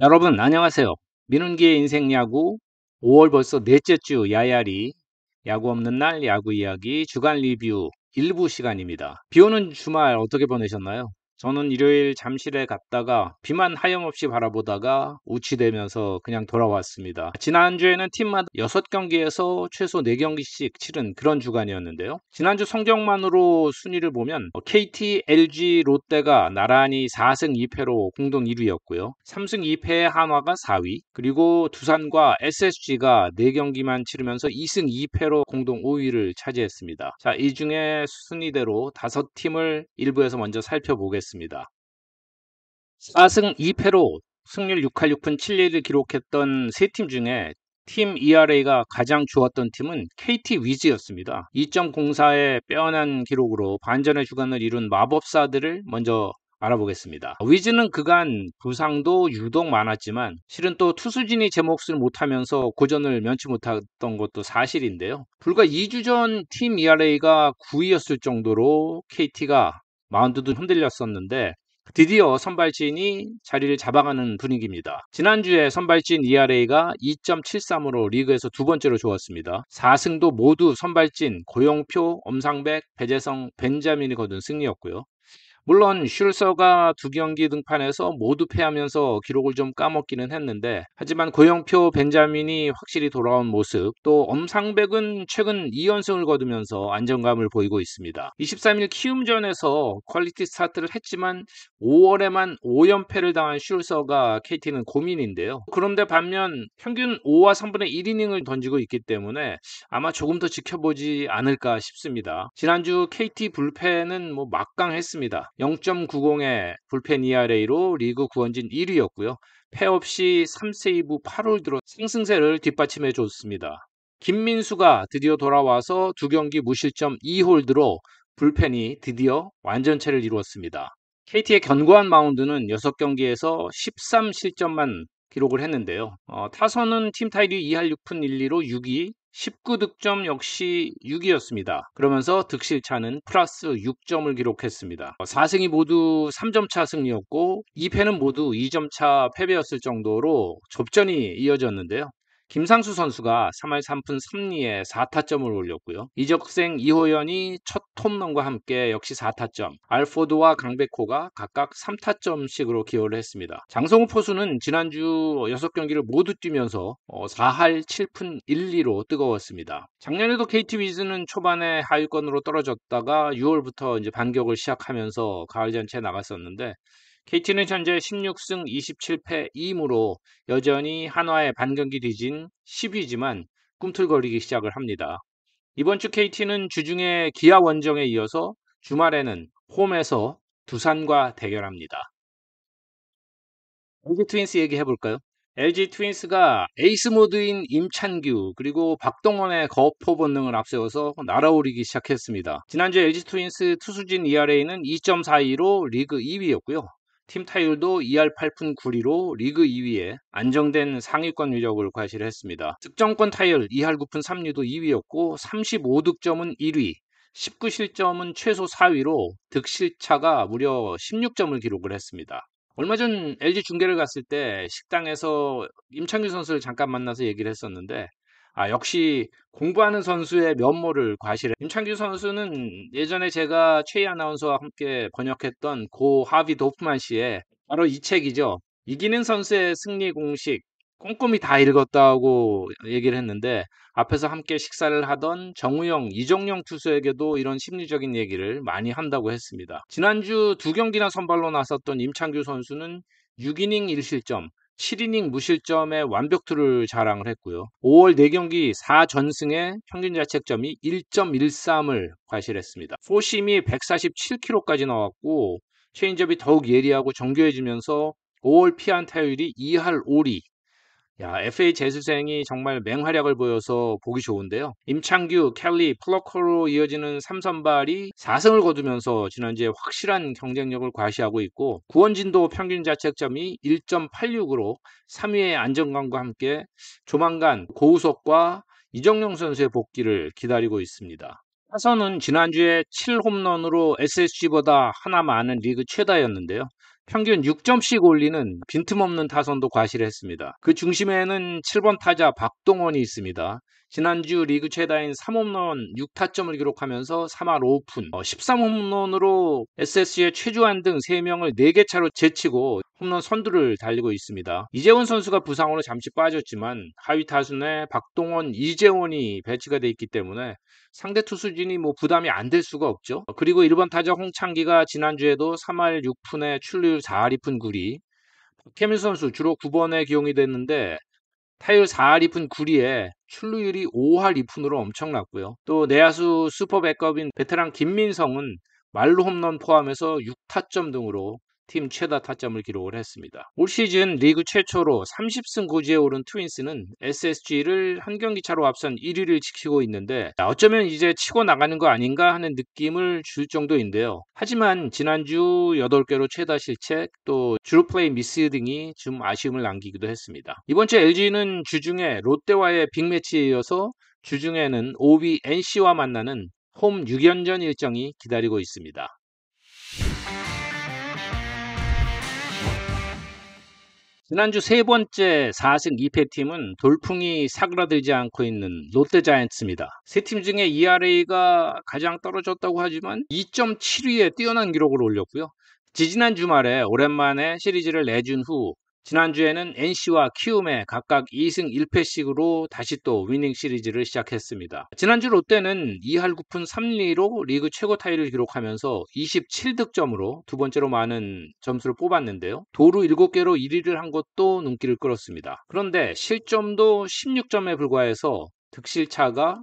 여러분 안녕하세요. 민운기의 인생 야구 5월 벌써 넷째 주 야야리 야구 없는 날 야구 이야기 주간 리뷰 일부 시간입니다. 비 오는 주말 어떻게 보내셨나요? 저는 일요일 잠실에 갔다가 비만 하염없이 바라보다가 우치되면서 그냥 돌아왔습니다. 지난주에는 팀마다 6경기에서 최소 4경기씩 치른 그런 주간이었는데요. 지난주 성적만으로 순위를 보면 KT, LG, 롯데가 나란히 4승 2패로 공동 1위였고요. 3승 2패의 한화가 4위, 그리고 두산과 SSG가 4경기만 치르면서 2승 2패로 공동 5위를 차지했습니다. 자, 이 중에 순위대로 5팀을 일부에서 먼저 살펴보겠습니다. 4승 2패로 승률 6할 6푼 7리를 기록했던 세 팀 중에 팀 ERA가 가장 좋았던 팀은 KT 위즈였습니다. 2.04의 빼어난 기록으로 반전의 주간을 이룬 마법사들을 먼저 알아보겠습니다. 위즈는 그간 부상도 유독 많았지만 실은 또 투수진이 제 몫을 못하면서 고전을 면치 못했던 것도 사실인데요. 불과 2주 전 팀 ERA가 9위였을 정도로 KT가 마운드도 흔들렸었는데 드디어 선발진이 자리를 잡아가는 분위기입니다. 지난주에 선발진 ERA가 2.73으로 리그에서 두 번째로 좋았습니다. 4승도 모두 선발진 고용표, 엄상백, 배재성, 벤자민이 거둔 승리였고요. 물론 슐서가 2경기 등판해서 모두 패하면서 기록을 좀 까먹기는 했는데, 하지만 고영표, 벤자민이 확실히 돌아온 모습, 또 엄상백은 최근 2연승을 거두면서 안정감을 보이고 있습니다. 23일 키움전에서 퀄리티 스타트를 했지만 5월에만 5연패를 당한 슐서가 KT는 고민인데요. 그런데 반면 평균 5와 3분의 1이닝을 던지고 있기 때문에 아마 조금 더 지켜보지 않을까 싶습니다. 지난주 KT 불펜은 막강했습니다. 0.90의 불펜 ERA로 리그 구원진 1위였고요. 패 없이 3세이브 8홀드로 상승세를 뒷받침해 줬습니다. 김민수가 드디어 돌아와서 2경기 무실점 2홀드로 불펜이 드디어 완전체를 이루었습니다. KT의 견고한 마운드는 6경기에서 13실점만 기록을 했는데요. 타선은 팀 타율이 2할 6푼 1리로 6위, 19득점 역시 6위였습니다. 그러면서 득실차는 플러스 6점을 기록했습니다. 4승이 모두 3점차 승리였고 2패는 모두 2점차 패배였을 정도로 접전이 이어졌는데요. 김상수 선수가 3할 3푼 3리에 4타점을 올렸고요. 이적생 이호연이 첫 홈런과 함께 역시 4타점, 알포드와 강백호가 각각 3타점씩으로 기여를 했습니다. 장성우 포수는 지난주 6경기를 모두 뛰면서 4할 7푼 1리로 뜨거웠습니다. 작년에도 KT 위즈는 초반에 하위권으로 떨어졌다가 6월부터 이제 반격을 시작하면서 가을 잔치에 나갔었는데, KT는 현재 16승 27패 2무로 여전히 한화의 반경기 뒤진 10위지만 꿈틀거리기 시작을 합니다. 이번 주 KT는 주중에 기아 원정에 이어서 주말에는 홈에서 두산과 대결합니다. LG 트윈스 얘기해 볼까요? LG 트윈스가 에이스 모드인 임찬규 그리고 박동원의 거포 본능을 앞세워서 날아오르기 시작했습니다. 지난주 LG 트윈스 투수진 ERA는 2.42로 리그 2위였고요. 팀 타율도 2할 8푼 9리로 리그 2위에 안정된 상위권 위력을 과시했습니다. 득점권 타율 2할 9푼 3리도 2위였고 35득점은 1위, 19실점은 최소 4위로 득실차가 무려 16점을 기록을 했습니다. 얼마 전 LG 중계를 갔을 때 식당에서 임창규 선수를 잠깐 만나서 얘기를 했었는데, 역시 공부하는 선수의 면모를 과시해. 임창규 선수는 예전에 제가 최희 아나운서와 함께 번역했던 고 하비 도프만 씨의 바로 이 책이죠. 이기는 선수의 승리 공식 꼼꼼히 다 읽었다고 얘기를 했는데, 앞에서 함께 식사를 하던 정우영, 이정용 투수에게도 이런 심리적인 얘기를 많이 한다고 했습니다. 지난주 2경기나 선발로 나섰던 임창규 선수는 6이닝 1실점, 7이닝 무실점의 완벽투를 자랑을 했고요. 5월 4경기 4전승에 평균 자책점이 1.13을 과실했습니다. 포심이 147km까지 나왔고 체인지업이 더욱 예리하고 정교해지면서 5월 피안 타율이 2할 5리. FA 재수생이 정말 맹활약을 보여서 보기 좋은데요. 임창규, 켈리, 플러커로 이어지는 3선발이 4승을 거두면서 지난주에 확실한 경쟁력을 과시하고 있고, 구원진도 평균 자책점이 1.86으로 3위의 안정감과 함께 조만간 고우석과 이정용 선수의 복귀를 기다리고 있습니다. 타선은 지난주에 7홈런으로 SSG보다 하나 많은 리그 최다였는데요. 평균 6점씩 올리는 빈틈없는 타선도 과실했습니다. 그 중심에는 7번 타자 박동원이 있습니다. 지난주 리그 최다인 3홈런 6타점을 기록하면서 3할 5푼 13홈런으로 SSG의 최주환 등 3명을 4개 차로 제치고 홈런 선두를 달리고 있습니다. 이재원 선수가 부상으로 잠시 빠졌지만 하위 타순에 박동원, 이재원이 배치가 돼 있기 때문에 상대 투수진이 부담이 안 될 수가 없죠. 그리고 1번 타자 홍창기가 지난주에도 3할 6푼에 출루율 4할 2푼 9리, 박혜민 선수 주로 9번에 기용이 됐는데 타율 4할 2푼 9리에 출루율이 5할 2푼으로 엄청났고요. 또 내야수 슈퍼 백업인 베테랑 김민성은 말루 홈런 포함해서 6타점 등으로 팀 최다 타점을 기록을 했습니다. 올 시즌 리그 최초로 30승 고지에 오른 트윈스는 SSG를 한 경기 차로 앞선 1위를 지키고 있는데 어쩌면 이제 치고 나가는 거 아닌가 하는 느낌을 줄 정도인데요. 하지만 지난주 8개로 최다 실책, 또 주루 플레이 미스 등이 좀 아쉬움을 남기기도 했습니다. 이번 주 LG는 주중에 롯데와의 빅매치에 이어서 주중에는 OB NC와 만나는 홈 6연전 일정이 기다리고 있습니다. 지난주 세 번째 4승 2패 팀은 돌풍이 사그라들지 않고 있는 롯데자이언츠입니다. 세 팀 중에 ERA가 가장 떨어졌다고 하지만 2.7위에 뛰어난 기록을 올렸고요. 지지난 주말에 오랜만에 시리즈를 내준 후 지난주에는 NC와 키움에 각각 2승 1패씩으로 다시 또 위닝 시리즈를 시작했습니다. 지난주 롯데는 2할 9푼 3리로 리그 최고 타율을 기록하면서 27득점으로 두 번째로 많은 점수를 뽑았는데요. 도루 7개로 1위를 한 것도 눈길을 끌었습니다. 그런데 실점도 16점에 불과해서 득실차가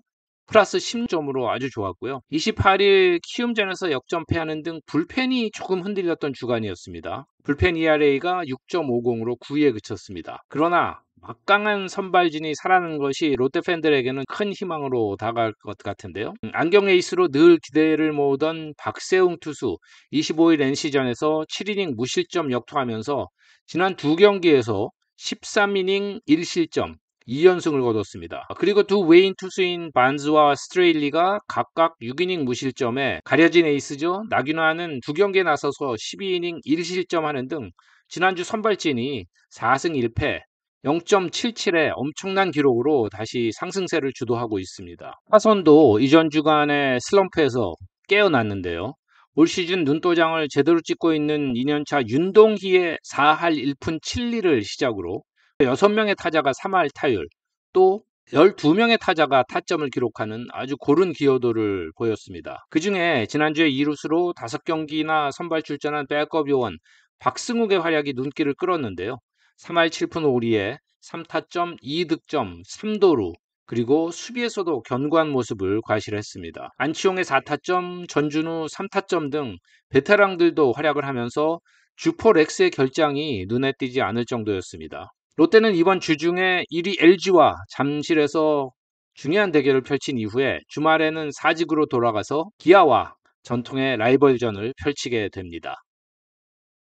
플러스 10점으로 아주 좋았고요. 28일 키움전에서 역전패하는 등 불펜이 조금 흔들렸던 주간이었습니다. 불펜 ERA가 6.50으로 9위에 그쳤습니다. 그러나 막강한 선발진이 살아나는 것이 롯데 팬들에게는 큰 희망으로 다가갈 것 같은데요. 안경 에이스로 늘 기대를 모으던 박세웅 투수 25일 NC전에서 7이닝 무실점 역투하면서 지난 두 경기에서 13이닝 1실점 2연승을 거뒀습니다. 그리고 두 외인 투수인 반즈와 스트레일리가 각각 6이닝 무실점에 가려진 에이스죠. 나균아는 두 경기에 나서서 12이닝 1실점하는 등 지난주 선발진이 4승 1패 0.77의 엄청난 기록으로 다시 상승세를 주도하고 있습니다. 타선도 이전 주간의 슬럼프에서 깨어났는데요. 올 시즌 눈도장을 제대로 찍고 있는 2년차 윤동희의 4할 1푼 7리를 시작으로 6명의 타자가 3할 타율, 또 12명의 타자가 타점을 기록하는 아주 고른 기여도를 보였습니다. 그 중에 지난주에 2루수로 5경기나 선발 출전한 백업 요원 박승욱의 활약이 눈길을 끌었는데요. 3할 7푼 5리에 3타점 2득점 3도루, 그리고 수비에서도 견고한 모습을 과시했습니다. 안치홍의 4타점, 전준우 3타점 등 베테랑들도 활약을 하면서 주포 렉스의 결장이 눈에 띄지 않을 정도였습니다. 롯데는 이번 주중에 1위 LG와 잠실에서 중요한 대결을 펼친 이후에 주말에는 사직으로 돌아가서 기아와 전통의 라이벌전을 펼치게 됩니다.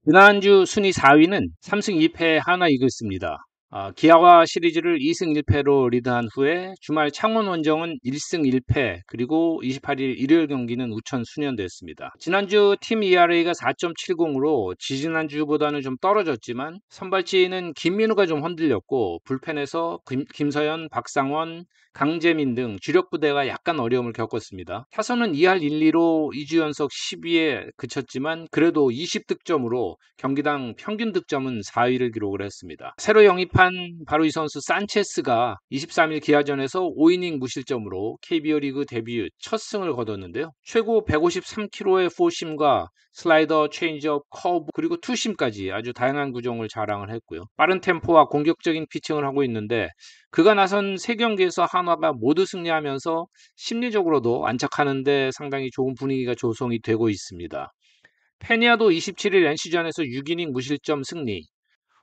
지난주 순위 4위는 3승 2패 하나 이글스입니다. 기아와 시리즈를 2승 1패로 리드한 후에 주말 창원 원정은 1승 1패, 그리고 28일 일요일 경기는 우천 수년됐습니다. 지난주 팀 ERA가 4.70으로 지지난주보다는 좀 떨어졌지만 선발진은 김민우가 좀 흔들렸고 불펜에서 김서현, 박상원, 강재민 등 주력 부대가 약간 어려움을 겪었습니다. 타선은 2할 1리로 2주 연속 10위에 그쳤지만 그래도 20득점으로 경기당 평균 득점은 4위를 기록을 했습니다. 새로 영입한 바로 이 선수 산체스가 23일 기아전에서 5이닝 무실점으로 KBO 리그 데뷔 첫 승을 거뒀는데요. 최고 153km의 포심과 슬라이더, 체인지업, 커브, 그리고 투심까지 아주 다양한 구종을 자랑을 했고요. 빠른 템포와 공격적인 피칭을 하고 있는데 그가 나선 3경기에서 한화가 모두 승리하면서 심리적으로도 안착하는데 상당히 좋은 분위기가 조성이 되고 있습니다. 페니아도 27일 NC전에서 6이닝 무실점 승리,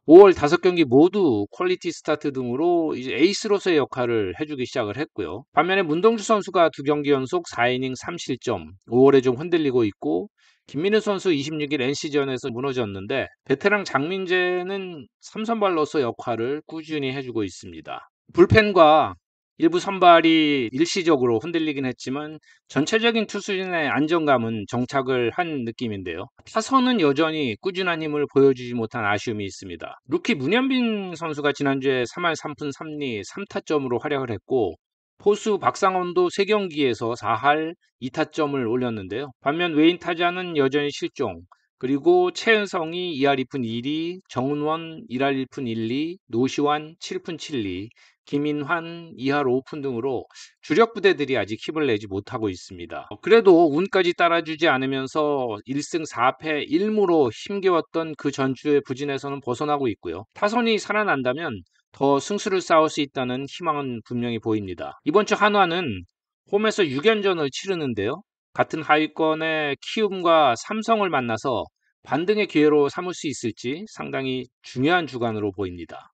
5월 5경기 모두 퀄리티 스타트 등으로 이제 에이스로서의 역할을 해주기 시작을 했고요. 반면에 문동주 선수가 2경기 연속 4이닝 3실점, 5월에 좀 흔들리고 있고, 김민우 선수 26일 NC전에서 무너졌는데 베테랑 장민재는 3선발로서 역할을 꾸준히 해주고 있습니다. 불펜과 일부 선발이 일시적으로 흔들리긴 했지만 전체적인 투수진의 안정감은 정착을 한 느낌인데요. 타선은 여전히 꾸준한 힘을 보여주지 못한 아쉬움이 있습니다. 루키 문현빈 선수가 지난주에 3할 3푼 3리 3타점으로 활약을 했고, 포수 박상원도 3경기에서 4할 2타점을 올렸는데요. 반면 외인 타자는 여전히 실종, 그리고 최은성이 2할 2푼 1리, 정은원 1할 1푼 1리, 노시환 7푼 7리, 김인환, 이할 오픈 등으로 주력 부대들이 아직 힘을 내지 못하고 있습니다. 그래도 운까지 따라주지 않으면서 1승 4패 1무로 힘겨웠던 그 전주의 부진에서는 벗어나고 있고요. 타선이 살아난다면 더 승수를 쌓을 수 있다는 희망은 분명히 보입니다. 이번 주 한화는 홈에서 6연전을 치르는데요. 같은 하위권의 키움과 삼성을 만나서 반등의 기회로 삼을 수 있을지 상당히 중요한 주간으로 보입니다.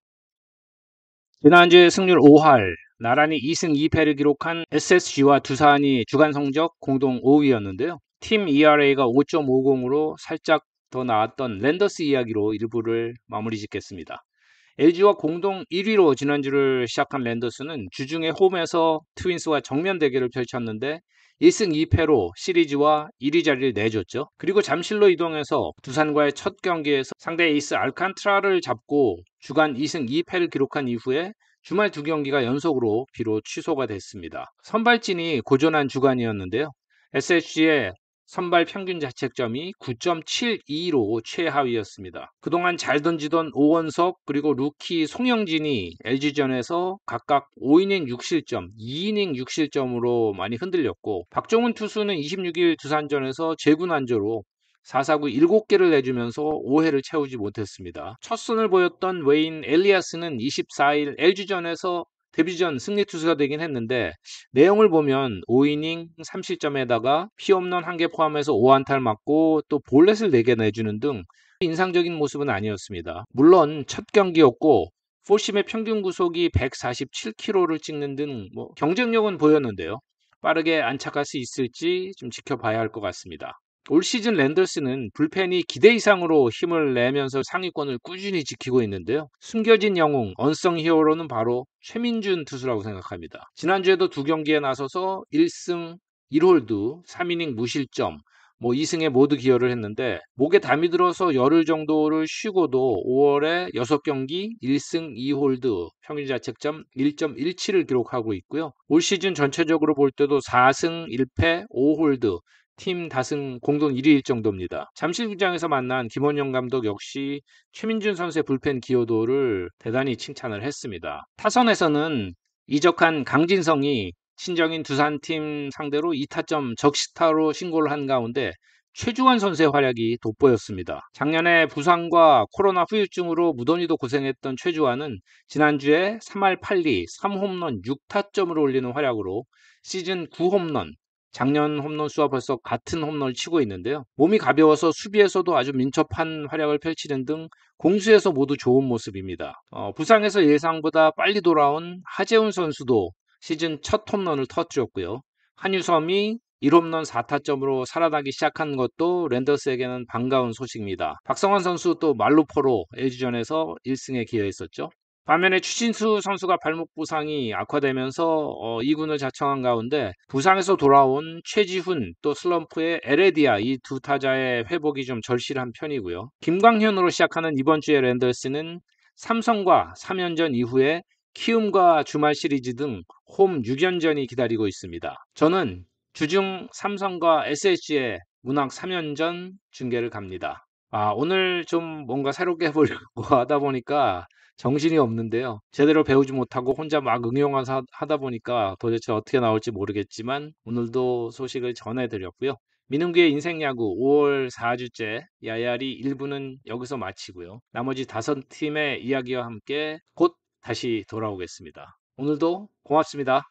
지난주에 승률 5할, 나란히 2승 2패를 기록한 SSG와 두산이 주간 성적 공동 5위였는데요. 팀 ERA가 5.50으로 살짝 더 나았던 랜더스 이야기로 일부를 마무리 짓겠습니다. LG와 공동 1위로 지난주를 시작한 랜더스는 주중에 홈에서 트윈스와 정면 대결을 펼쳤는데 1승 2패로 시리즈와 1위 자리를 내줬죠. 그리고 잠실로 이동해서 두산과의 첫 경기에서 상대 에이스 알칸트라를 잡고 주간 2승 2패를 기록한 이후에 주말 2경기가 연속으로 비로 취소가 됐습니다. 선발진이 고전한 주간이었는데요. SSG의 선발 평균 자책점이 9.72로 최하위였습니다. 그동안 잘 던지던 오원석 그리고 루키 송영진이 LG전에서 각각 5이닝 6실점, 2이닝 6실점으로 많이 흔들렸고, 박종훈 투수는 26일 두산전에서 제구난조로 4사구 7개를 내주면서 5회를 채우지 못했습니다. 첫 선을 보였던 웨인 엘리아스는 24일 LG전에서 데뷔전 승리 투수가 되긴 했는데, 내용을 보면 5이닝 3실점에다가 피홈런 1개 포함해서 5안타를 맞고 또 볼넷을 4개 내주는 등 인상적인 모습은 아니었습니다. 물론 첫 경기였고 포심의 평균 구속이 147km를 찍는 등 경쟁력은 보였는데요. 빠르게 안착할 수 있을지 좀 지켜봐야 할 것 같습니다. 올 시즌 랜더스는 불펜이 기대 이상으로 힘을 내면서 상위권을 꾸준히 지키고 있는데요. 숨겨진 영웅, 언성 히어로는 바로 최민준 투수라고 생각합니다. 지난주에도 2경기에 나서서 1승 1홀드, 3이닝 무실점, 2승에 모두 기여를 했는데, 목에 담이 들어서 열흘 정도를 쉬고도 5월에 6경기 1승 2홀드, 평균 자책점 1.17을 기록하고 있고요. 올 시즌 전체적으로 볼 때도 4승 1패 5홀드, 팀 다승 공동 1위일 정도입니다. 잠실구장에서 만난 김원영 감독 역시 최민준 선수의 불펜 기여도를 대단히 칭찬을 했습니다. 타선에서는 이적한 강진성이 친정인 두산팀 상대로 2타점 적시타로 신고를 한 가운데 최주환 선수의 활약이 돋보였습니다. 작년에 부상과 코로나 후유증으로 무더니도 고생했던 최주환은 지난주에 3할 8리 3홈런 6타점을 올리는 활약으로 시즌 9홈런, 작년 홈런 수와 벌써 같은 홈런을 치고 있는데요. 몸이 가벼워서 수비에서도 아주 민첩한 활약을 펼치는 등 공수에서 모두 좋은 모습입니다. 부상에서 예상보다 빨리 돌아온 하재훈 선수도 시즌 첫 홈런을 터뜨렸고요. 한유섬이 1홈런 4타점으로 살아나기 시작한 것도 랜더스에게는 반가운 소식입니다. 박성환 선수 또 말루포로 LG전에서 1승에 기여했었죠. 반면에 추신수 선수가 발목 부상이 악화되면서 2군을 자청한 가운데 부상에서 돌아온 최지훈 또 슬럼프의 에레디아 이 두 타자의 회복이 좀 절실한 편이고요. 김광현으로 시작하는 이번 주의 랜더스는 삼성과 3연전 이후에 키움과 주말 시리즈 등 홈 6연전이 기다리고 있습니다. 저는 주중 삼성과 SSG의 문학 3연전 중계를 갑니다. 오늘 좀 뭔가 새롭게 해보려고 하다 보니까 정신이 없는데요. 제대로 배우지 못하고 혼자 막 응용해서 하다 보니까 도대체 어떻게 나올지 모르겠지만 오늘도 소식을 전해드렸고요. 민웅기의 인생야구 5월 4주째 야야리 1부는 여기서 마치고요. 나머지 5팀의 이야기와 함께 곧 다시 돌아오겠습니다. 오늘도 고맙습니다.